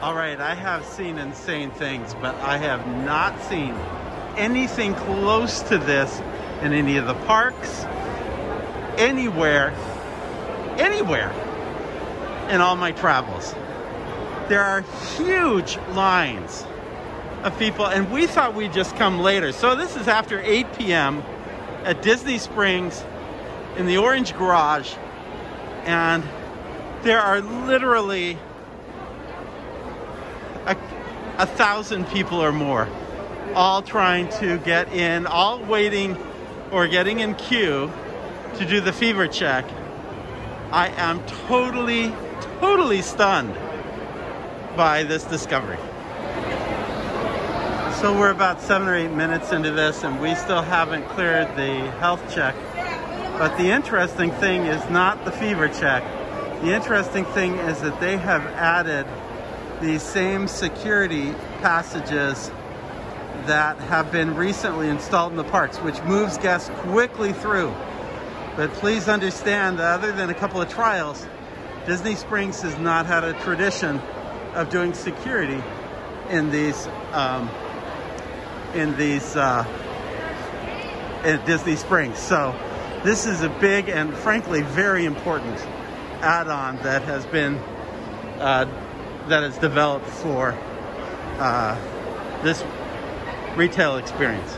All right, I have seen insane things, but I have not seen anything close to this in any of the parks, anywhere in all my travels. There are huge lines of people, and we thought we'd just come later. So this is after 8 p.m. at Disney Springs in the Orange Garage, and there are literally 1,000 people or more, all trying to get in, all waiting or getting in queue to do the fever check. I am totally stunned by this discovery. So we're about 7 or 8 minutes into this, and we still haven't cleared the health check. But the interesting thing is not the fever check. The interesting thing is that they have added these same security passages that have been recently installed in the parks, which moves guests quickly through. But please understand that other than a couple of trials, Disney Springs has not had a tradition of doing security in these in Disney Springs. So this is a big and frankly very important add-on that has been that is developed for this retail experience.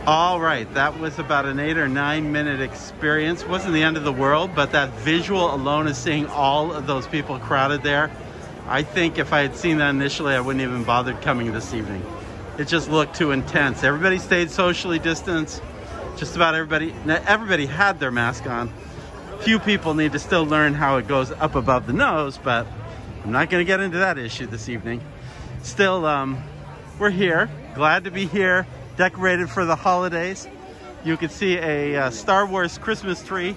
All right, that was about an 8 or 9 minute experience. Wasn't the end of the world, but that visual alone is seeing all of those people crowded there. I think if I had seen that initially, I wouldn't even bothered coming this evening. It just looked too intense. Everybody stayed socially distanced. Just about everybody had their mask on. Few people need to still learn how it goes up above the nose, but I'm not going to get into that issue this evening. Still, we're here. Glad to be here. Decorated for the holidays. You can see a Star Wars Christmas tree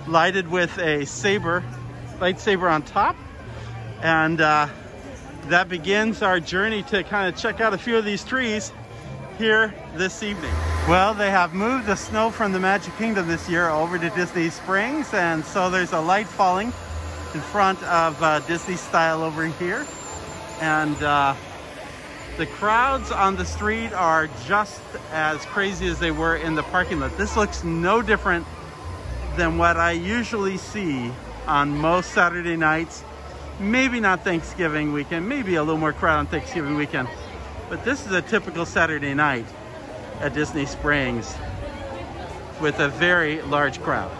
lighted with a lightsaber on top. And that begins our journey to kind of check out a few of these trees here this evening. Well, they have moved the snow from the Magic Kingdom this year over to Disney Springs, and so there's a light falling in front of Disney Style over here. And the crowds on the street are just as crazy as they were in the parking lot. This looks no different than what I usually see on most Saturday nights. Maybe not Thanksgiving weekend, maybe a little more crowd on Thanksgiving weekend. But this is a typical Saturday night at Disney Springs with a very large crowd.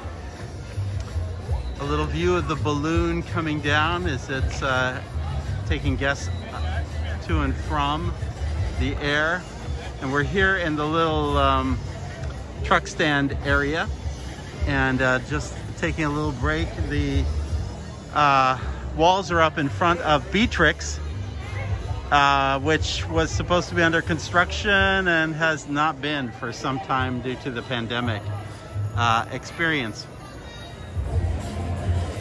A little view of the balloon coming down as it's taking guests to and from the air. And we're here in the little truck stand area, and just taking a little break. The walls are up in front of Beatrix, which was supposed to be under construction and has not been for some time due to the pandemic experience.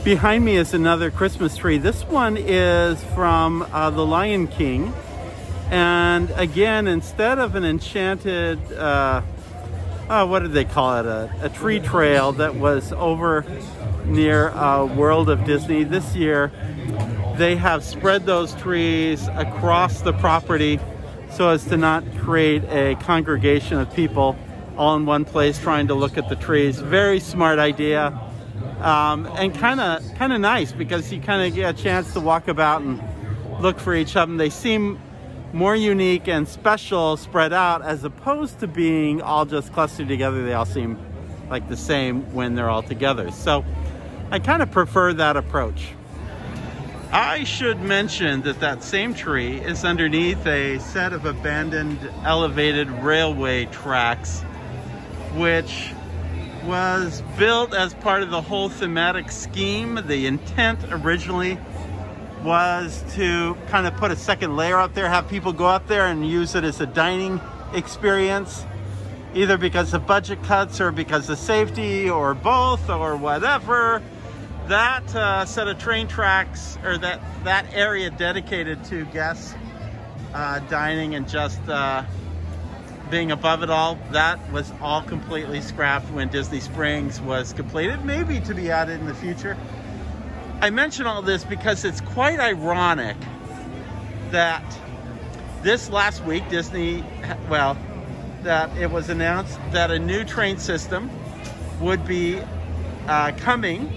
Behind me is another Christmas tree. This one is from The Lion King. And again, instead of an enchanted, what did they call it? A tree trail that was over near World of Disney. This year, they have spread those trees across the property so as to not create a congregation of people all in one place trying to look at the trees. Very smart idea. And kind of nice, because you kind of get a chance to walk about and look for each of them. They seem more unique and special spread out, as opposed to being all just clustered together. They all seem like the same when they're all together. So I kind of prefer that approach. I should mention that that same tree is underneath a set of abandoned elevated railway tracks, which was built as part of the whole thematic scheme. The intent originally was to kind of put a second layer up there, have people go up there and use it as a dining experience, either because of budget cuts or because of safety or both or whatever. That set of train tracks, or that area dedicated to guests dining and just being above it all, that was all completely scrapped when Disney Springs was completed, maybe to be added in the future. I mention all this because it's quite ironic that this last week, Disney, well, that it was announced that a new train system would be coming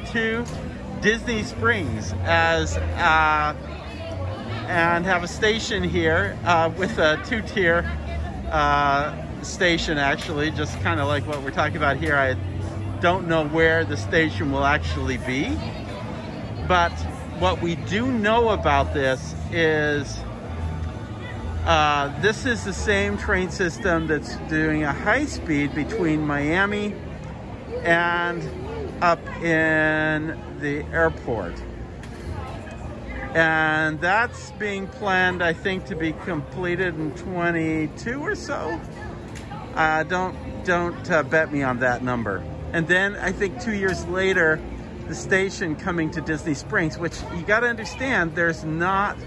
to Disney Springs as and have a station here with a two-tier station, actually, just kind of like what we're talking about here. I don't know where the station will actually be, but what we do know about this is the same train system that's doing a high speed between Miami and up in the airport. And that's being planned, I think, to be completed in 22 or so. Don't bet me on that number. And then I think 2 years later, the station coming to Disney Springs, which you got to understand, there's not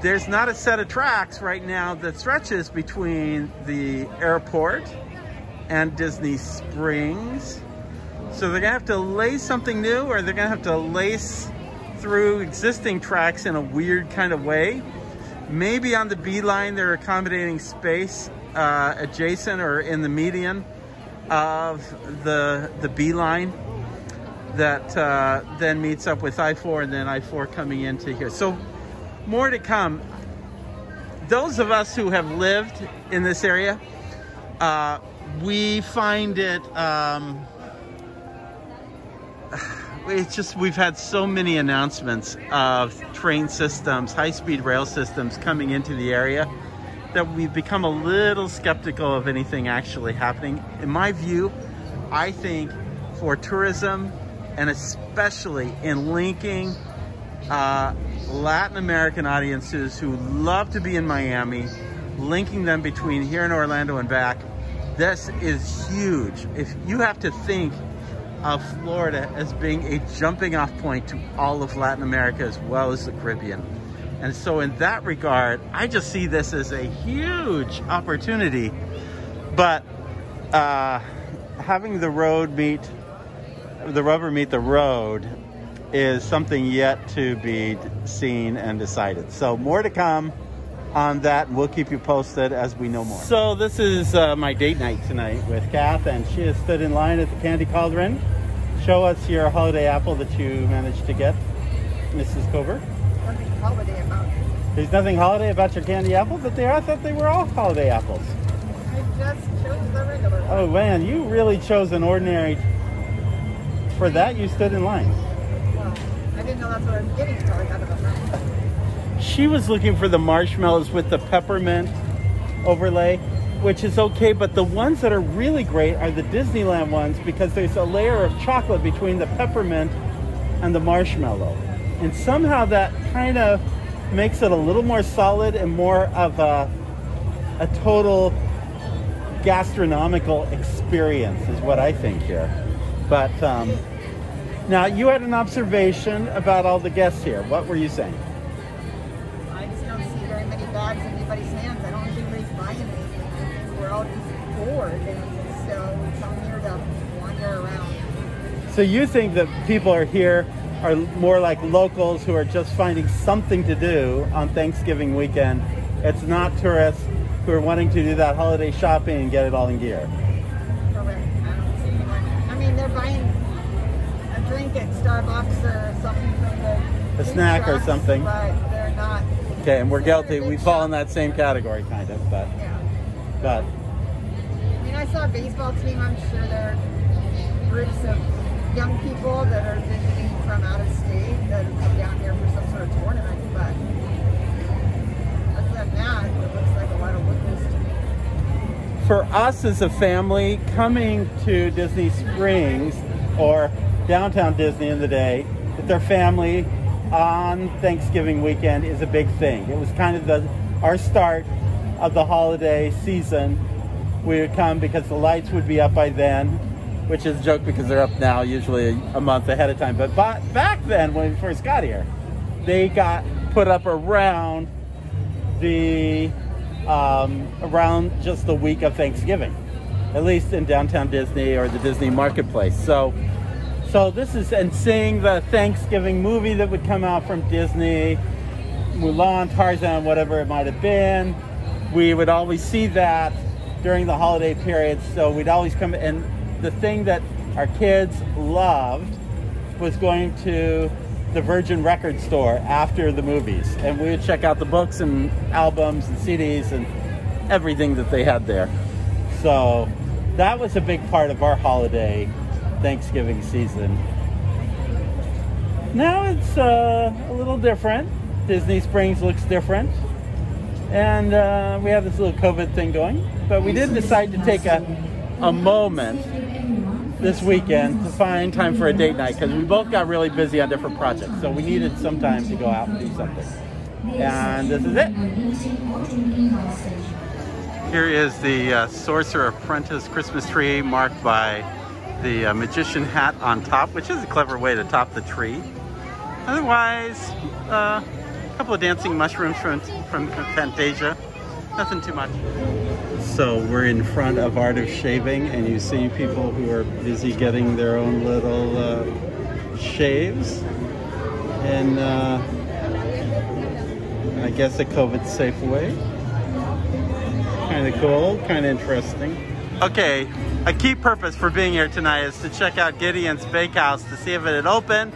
a set of tracks right now that stretches between the airport and Disney Springs. So they're gonna have to lay something new, or they're gonna have to lace through existing tracks in a weird kind of way. Maybe on the B line they're accommodating space adjacent or in the median of the B line that then meets up with I-4, and then I-4 coming into here. So more to come. Those of us who have lived in this area, we find it, it's just, we've had so many announcements of train systems, high-speed rail systems coming into the area that we've become a little skeptical of anything actually happening. In my view, I think for tourism, and especially in linking Latin American audiences who love to be in Miami, linking them between here and Orlando and back, this is huge. If you have to think of Florida as being a jumping off point to all of Latin America as well as the Caribbean. And so in that regard, I just see this as a huge opportunity. But having the rubber meet the road is something yet to be seen and decided. So more to come on that, and we'll keep you posted as we know more. So this is my date night tonight with Kath, and she has stood in line at the Candy Cauldron. Show us your holiday apple that you managed to get, Mrs. Cover. Nothing holiday about it. There's nothing holiday about your candy apples, but I thought they were all holiday apples. I just chose the regular one. Oh man, you really chose an ordinary. For that, you stood in line. Well, I didn't know that's what I was getting until I got to the front. She was looking for the marshmallows with the peppermint overlay, which is okay, but the ones that are really great are the Disneyland ones because there's a layer of chocolate between the peppermint and the marshmallow. And somehow that kind of makes it a little more solid and more of a total gastronomical experience is what I think here. But now you had an observation about all the guests here. What were you saying? I just don't see very many bags in anybody's hands. I don't think anybody's buying anything. We're all just bored, and so we come here to wander around. So you think that people are here are more like locals who are just finding something to do on Thanksgiving weekend. It's not tourists who are wanting to do that holiday shopping and get it all in gear. Correct. I don't see anyone. I mean, they're buying a drink at Starbucks or something from the A snack or trucks, something. but they're not. Okay, and we're guilty. We fall in that same category, kind of, but. Yeah. But I mean, I saw a baseball team. I'm sure there are groups of young people that are visiting from out of state that have come down here for some sort of tournament, but other than that, it looks like a lot of locals to me. for us as a family, coming to Disney Springs or downtown Disney in the day with their family on Thanksgiving weekend is a big thing. It was kind of our start of the holiday season. We would come because the lights would be up by then, which is a joke because they're up now, usually a month ahead of time. But back then, when we first got here, they got put up around just the week of Thanksgiving, at least in downtown Disney or the Disney Marketplace. So this is, and seeing the Thanksgiving movie that would come out from Disney, Mulan, Tarzan, whatever it might have been. We would always see that during the holiday period, so we'd always come. And the thing that our kids loved was going to the Virgin record store after the movies, and we would check out the books and albums and CDs and everything that they had there. So that was a big part of our holiday Thanksgiving season. Now it's a little different. Disney Springs looks different, and we have this little COVID thing going, but we did decide to take a moment this weekend to find time for a date night, because we both got really busy on different projects, so we needed some time to go out and do something. And this is it. Here is the Sorcerer Apprentice Christmas tree, marked by the magician hat on top, which is a clever way to top the tree. Otherwise, a couple of dancing mushrooms from Fantasia. Nothing too much. So we're in front of Art of Shaving, and you see people who are busy getting their own little shaves. And I guess a COVID-safe way. Kind of cool, kind of interesting. Okay, a key purpose for being here tonight is to check out Gideons Bakehouse to see if it had opened.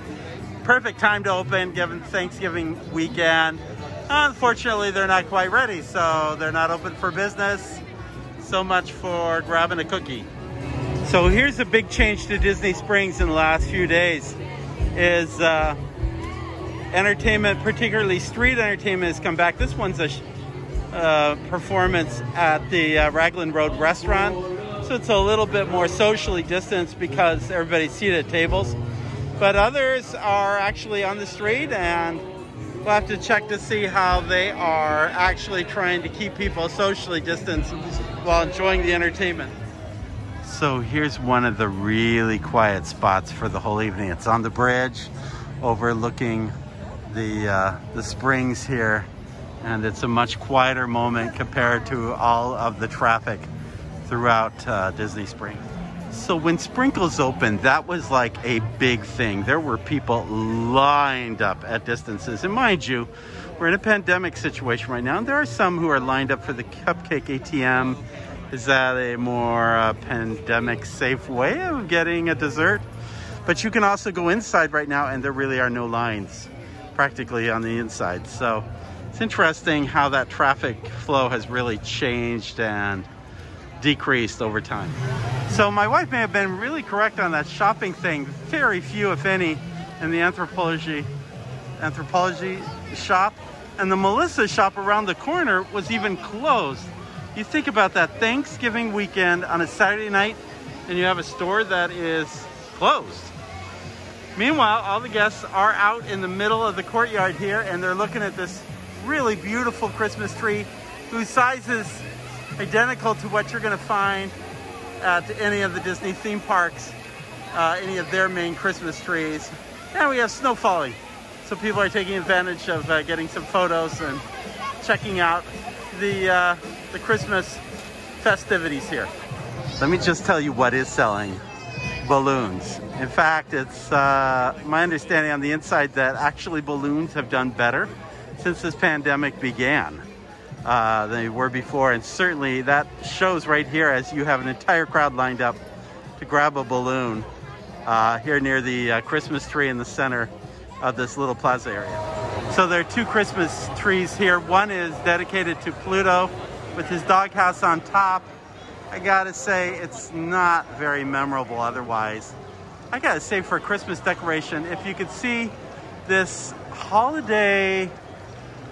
Perfect time to open given Thanksgiving weekend. Unfortunately, they're not quite ready, so they're not open for business. So much for grabbing a cookie. So here's a big change to Disney Springs in the last few days. Is entertainment, particularly street entertainment, has come back. This one's a performance at the Raglan Road restaurant. So it's a little bit more socially distanced because everybody's seated at tables. But others are actually on the street, and we'll have to check to see how they are actually trying to keep people socially distanced while enjoying the entertainment. So here's one of the really quiet spots for the whole evening. It's on the bridge overlooking the springs here, and it's a much quieter moment compared to all of the traffic throughout Disney Springs. So when Sprinkles opened, that was like a big thing. There were people lined up at distances. And mind you, we're in a pandemic situation right now, and there are some who are lined up for the cupcake ATM. Is that a more pandemic safe way of getting a dessert? But you can also go inside right now, and there really are no lines practically on the inside. So it's interesting how that traffic flow has really changed and decreased over time. So my wife may have been really correct on that shopping thing. Very few, if any, in the anthropology shop. And the Melissa shop around the corner was even closed. You think about that, Thanksgiving weekend on a Saturday night, and you have a store that is closed. Meanwhile, all the guests are out in the middle of the courtyard here, and they're looking at this really beautiful Christmas tree whose size is identical to what you're going to find at any of the Disney theme parks, any of their main Christmas trees. And we have snow falling, so people are taking advantage of getting some photos and checking out the Christmas festivities here. Let me just tell you what is selling: balloons. In fact, it's my understanding on the inside that actually balloons have done better since this pandemic began than they were before, and certainly that shows right here as you have an entire crowd lined up to grab a balloon here near the Christmas tree in the center of this little plaza area. So there are two Christmas trees here. One is dedicated to Pluto with his doghouse on top. I gotta say, it's not very memorable otherwise. I gotta say, for a Christmas decoration, if you could see this holiday,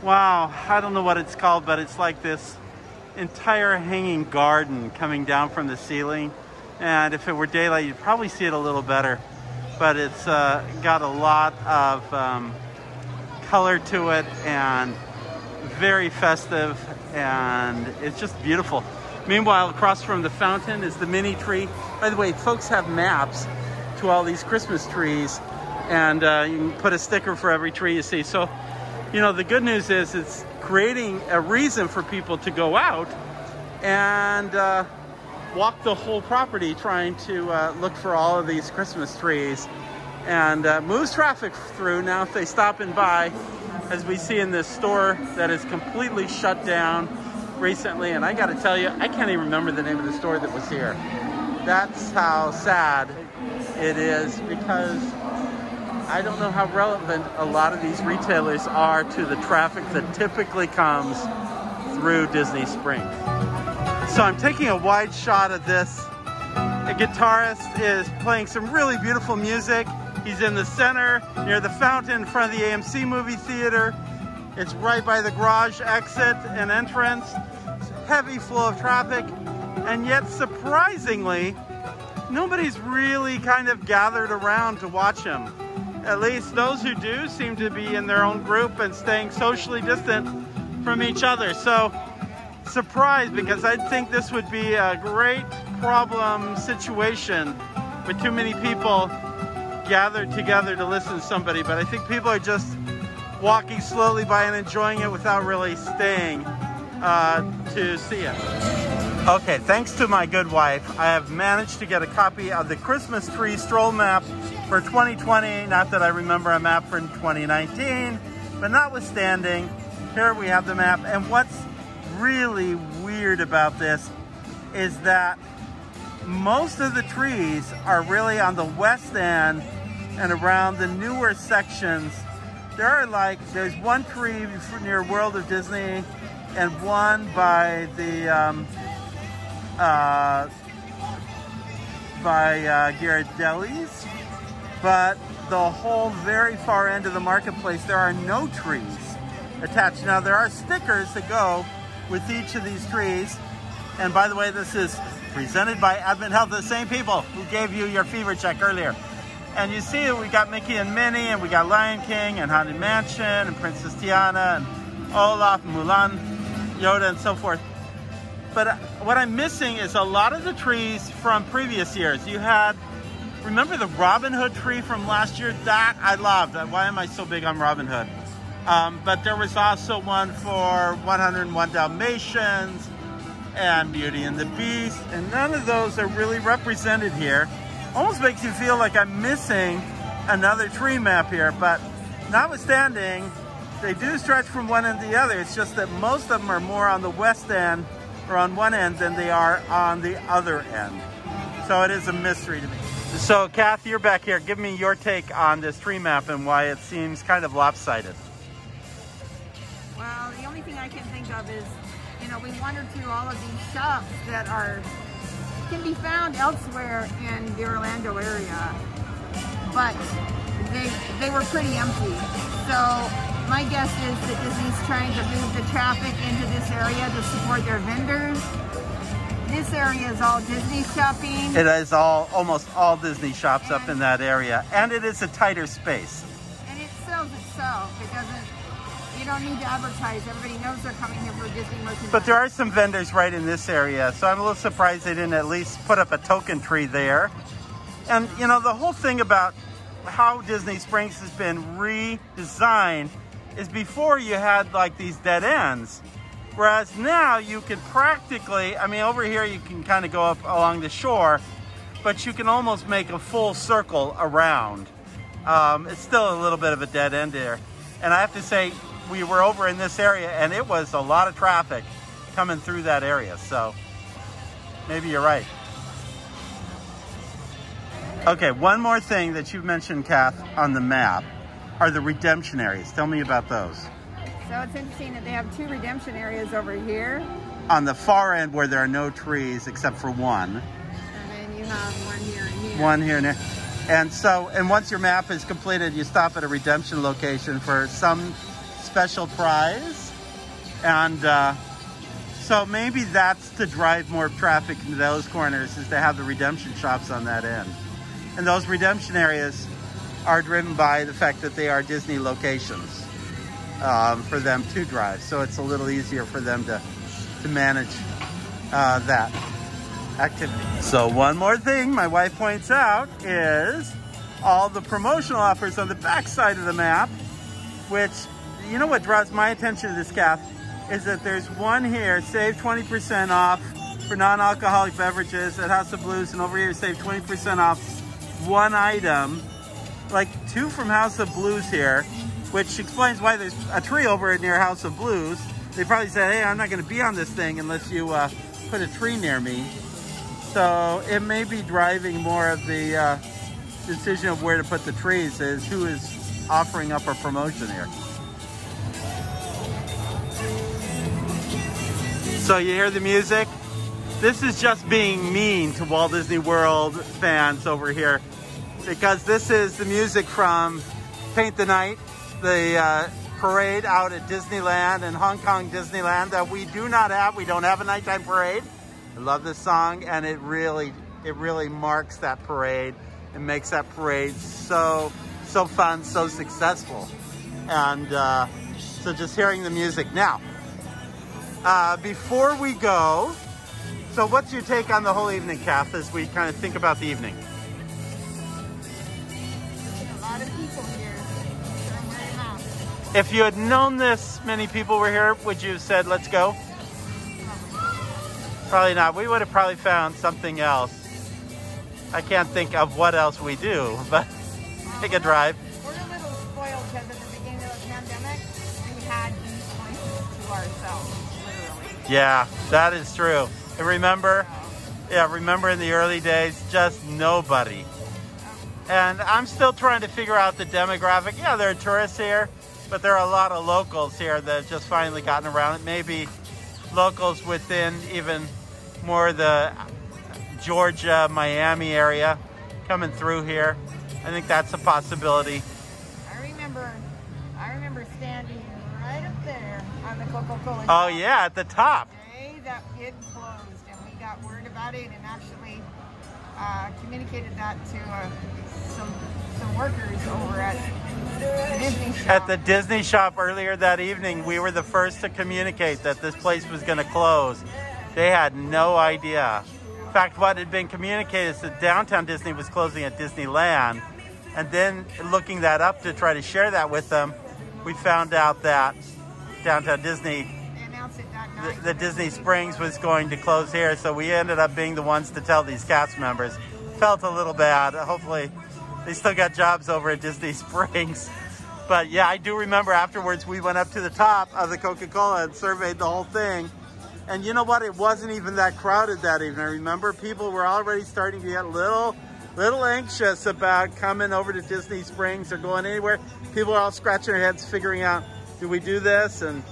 wow, I don't know what it's called, but it's like this entire hanging garden coming down from the ceiling. And if it were daylight, you'd probably see it a little better. But it's got a lot of color to it and very festive, and it's just beautiful. Meanwhile, across from the fountain is the mini tree. By the way, folks have maps to all these Christmas trees, and you can put a sticker for every tree you see. So, you know, the good news is it's creating a reason for people to go out and walk the whole property trying to look for all of these Christmas trees, and moves traffic through. Now if they stop and buy, as we see in this store that is completely shut down recently. And I got to tell you, I can't even remember the name of the store that was here. That's how sad it is, because I don't know how relevant a lot of these retailers are to the traffic that typically comes through Disney Springs. So I'm taking a wide shot of this. A guitarist is playing some really beautiful music. He's in the center near the fountain in front of the AMC movie theater. It's right by the garage exit and entrance. It's a heavy flow of traffic, and yet surprisingly, nobody's really kind of gathered around to watch him. At least those who do seem to be in their own group and staying socially distant from each other. So surprised, because I think this would be a great problem situation with too many people gathered together to listen to somebody. But I think people are just walking slowly by and enjoying it without really staying to see it. Okay, thanks to my good wife, I have managed to get a copy of the Christmas Tree Stroll map for 2020. Not that I remember a map for 2019, but notwithstanding, here we have the map. And what's really weird about this is that most of the trees are really on the west end and around the newer sections. There's one tree near World of Disney and one by the Gideons, but the whole very far end of the marketplace, there are no trees attached. Now there are stickers that go with each of these trees. And by the way, this is presented by Advent Health, the same people who gave you your fever check earlier. And you see we got Mickey and Minnie, and we got Lion King and Haunted Mansion and Princess Tiana and Olaf, Mulan, Yoda, and so forth. But what I'm missing is a lot of the trees from previous years. You had, remember the Robin Hood tree from last year? That I loved. Why am I so big on Robin Hood? But there was also one for 101 Dalmatians and Beauty and the Beast, and none of those are really represented here. Almost makes you feel like I'm missing another tree map here, but notwithstanding, they do stretch from one end to the other. It's just that most of them are more on the west end or on one end than they are on the other end. So it is a mystery to me. So Kath, you're back here. Give me your take on this tree map and why it seems kind of lopsided. Well, the only thing I can think of is, you know, we wandered through all of these shops that can be found elsewhere in the Orlando area, but they were pretty empty. So my guess is that Disney's trying to move the traffic into this area to support their vendors. This area is all Disney shopping. It is almost all Disney shops up in that area, and it is a tighter space. And it sells itself. You don't need to advertise. Everybody knows they're coming here for Disney merchandise. But there are some vendors right in this area, so I'm a little surprised they didn't at least put up a token tree there. And you know, the whole thing about how Disney Springs has been redesigned is before you had like these dead ends. Whereas now you can practically, I mean, over here you can kind of go up along the shore, but you can almost make a full circle around. It's still a little bit of a dead end there. And I have to say, we were over in this area and it was a lot of traffic coming through that area. So maybe you're right. Okay, one more thing that you mentioned, Kath, on the map are the redemption areas. Tell me about those. So it's interesting that they have two redemption areas over here. On the far end where there are no trees except for one. And then you have one here and here. One here and there. And so, and once your map is completed, you stop at a redemption location for some special prize. And so maybe that's to drive more traffic into those corners, is to have the redemption shops on that end. And those redemption areas are driven by the fact that they are Disney locations for them to drive. So it's a little easier for them to manage that activity. So one more thing my wife points out is all the promotional offers on the back side of the map, which, you know what draws my attention to this, Kath, is that there's one here, save 20% off for non-alcoholic beverages at House of Blues, and over here save 20% off one item, like two from House of Blues here, which explains why there's a tree over near House of Blues. They probably said, hey, I'm not going to be on this thing unless you put a tree near me. So it may be driving more of the decision of where to put the trees is who is offering up a promotion here. So you hear the music? This is just being mean to Walt Disney World fans over here, because this is the music from Paint the Night, the parade out at Disneyland and Hong Kong Disneyland that we do not have. We don't have a nighttime parade. I love this song, and it really marks that parade and makes that parade so fun, so successful. And so just hearing the music. Now, before we go, so what's your take on the whole evening, Kath, as we kind of think about the evening? A lot of people here. If you had known this many people were here, would you have said, let's go? Probably not. We would have probably found something else. I can't think of what else we do, but take a drive. We're a little spoiled because at the beginning of the pandemic, we had these places to ourselves, literally. Yeah, that is true. And remember in the early days, just nobody. And I'm still trying to figure out the demographic. Yeah, there are tourists here, but there are a lot of locals here that have just finally gotten around it. Maybe locals within even more the Georgia, Miami area coming through here. I think that's a possibility. I remember standing right up there on the Coca-Cola. Oh yeah, at the top. The day that it closed, and we got word about it, and actually communicated that to some workers over at the Disney shop. At the Disney shop earlier that evening, we were the first to communicate that this place was going to close. They had no idea. In fact, what had been communicated is that Downtown Disney was closing at Disneyland. And then looking that up to try to share that with them, we found out that Downtown Disney, the Disney Springs, was going to close here. So we ended up being the ones to tell these cast members. Felt a little bad. Hopefully they still got jobs over at Disney Springs. But yeah, I do remember afterwards we went up to the top of the Coca-Cola and surveyed the whole thing. And you know what? It wasn't even that crowded that evening. Remember, people were already starting to get a little anxious about coming over to Disney Springs or going anywhere. People are all scratching their heads figuring out, do we do this? And,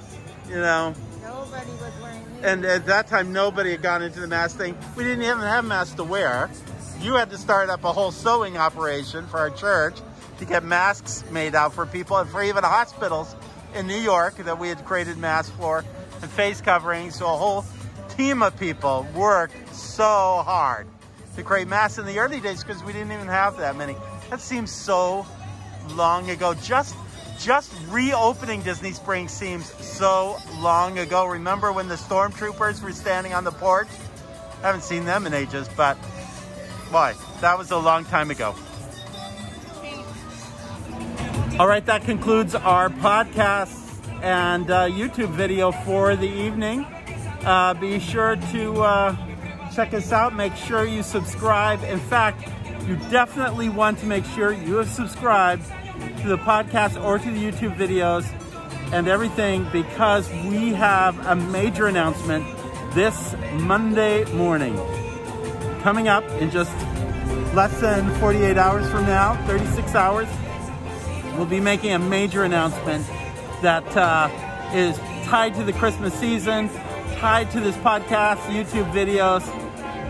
you know. Nobody was wearing masks. And at that time, nobody had gone into the mask thing. We didn't even have masks to wear. You had to start up a whole sewing operation for our church to get masks made out for people and for even hospitals in New York that we had created masks for, and face coverings. So a whole team of people worked so hard to create masks in the early days because we didn't even have that many. That seems so long ago. Just reopening Disney Springs seems so long ago. Remember when the stormtroopers were standing on the porch? I haven't seen them in ages, but boy, that was a long time ago. All right, that concludes our podcast and YouTube video for the evening. Be sure to check us out. Make sure you subscribe. In fact, you definitely want to make sure you have subscribed to the podcast or to the YouTube videos and everything, because we have a major announcement this Monday morning coming up in just less than 48 hours from now, 36 hours. We'll be making a major announcement that is tied to the Christmas season, tied to this podcast, YouTube videos,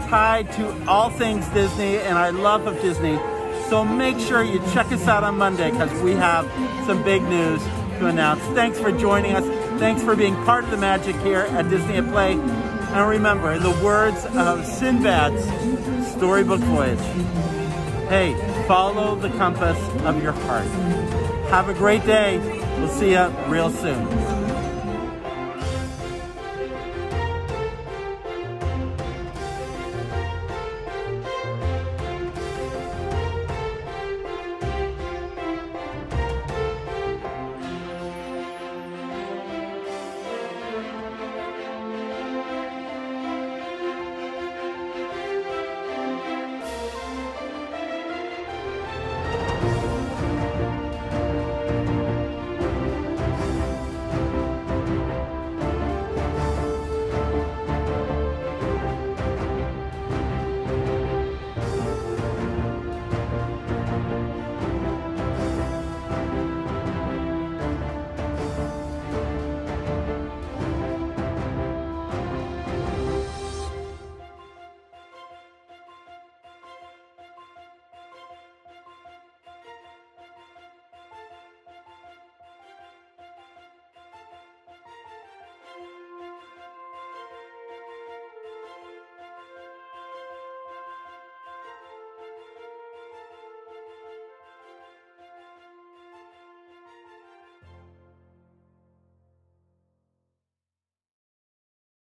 tied to all things Disney and our love of Disney. So make sure you check us out on Monday because we have some big news to announce. Thanks for joining us. Thanks for being part of the magic here at Disney at Play. And remember, in the words of Sinbad's storybook voyage, hey, follow the compass of your heart. Have a great day. We'll see you real soon.